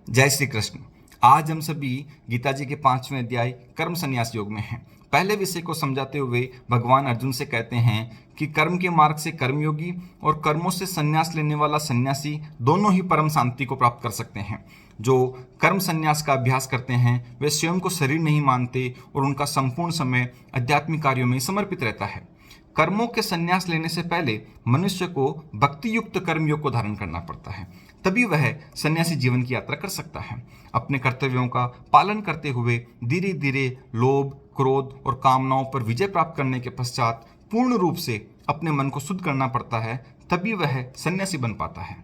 जय श्री कृष्ण। आज हम सभी गीता जी के 5वें अध्याय कर्म संन्यास योग में हैं। पहले विषय को समझाते हुए भगवान अर्जुन से कहते हैं कि कर्म के मार्ग से कर्मयोगी और कर्मों से संन्यास लेने वाला सन्यासी दोनों ही परम शांति को प्राप्त कर सकते हैं। जो कर्म संन्यास का अभ्यास करते हैं वे स्वयं को शरीर नहीं मानते और उनका संपूर्ण समय आध्यात्मिक कार्यों में समर्पित रहता है। कर्मों के संन्यास लेने से पहले मनुष्य को भक्ति युक्त कर्मयोग को धारण करना पड़ता है, तभी वह सन्यासी जीवन की यात्रा कर सकता है। अपने कर्तव्यों का पालन करते हुए धीरे धीरे लोभ, क्रोध और कामनाओं पर विजय प्राप्त करने के पश्चात पूर्ण रूप से अपने मन को शुद्ध करना पड़ता है, तभी वह सन्यासी बन पाता है।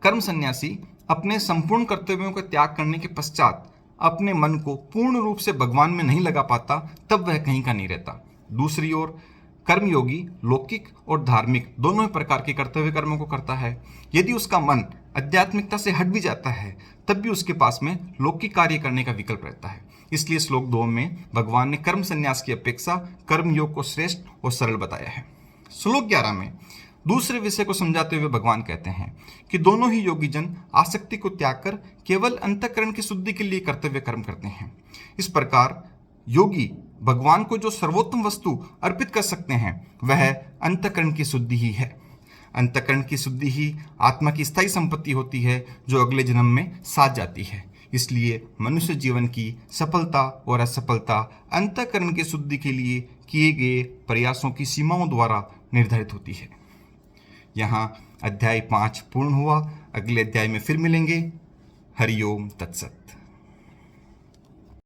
कर्म सन्यासी अपने संपूर्ण कर्तव्यों का त्याग करने के पश्चात अपने मन को पूर्ण रूप से भगवान में नहीं लगा पाता, तब वह कहीं का नहीं रहता। दूसरी ओर कर्मयोगी लौकिक और धार्मिक दोनों ही प्रकार के कर्तव्य कर्मों को करता है। यदि उसका मन आध्यात्मिकता से हट भी जाता है, तब भी उसके पास में लौकिक कार्य करने का विकल्प रहता है। इसलिए श्लोक 2 में भगवान ने कर्म संन्यास की अपेक्षा कर्मयोग को श्रेष्ठ और सरल बताया है। श्लोक 11 में दूसरे विषय को समझाते हुए भगवान कहते हैं कि दोनों ही योगी जन आसक्ति को त्याग कर केवल अंतःकरण की शुद्धि के लिए कर्तव्य कर्म करते हैं। इस प्रकार योगी भगवान को जो सर्वोत्तम वस्तु अर्पित कर सकते हैं वह अंतःकरण की शुद्धि ही है। अंतःकरण की शुद्धि ही आत्मा की स्थायी संपत्ति होती है जो अगले जन्म में साथ जाती है। इसलिए मनुष्य जीवन की सफलता और असफलता अंतःकरण की शुद्धि के लिए किए गए प्रयासों की सीमाओं द्वारा निर्धारित होती है। यहाँ अध्याय 5 पूर्ण हुआ। अगले अध्याय में फिर मिलेंगे। हरिओम तत्सत।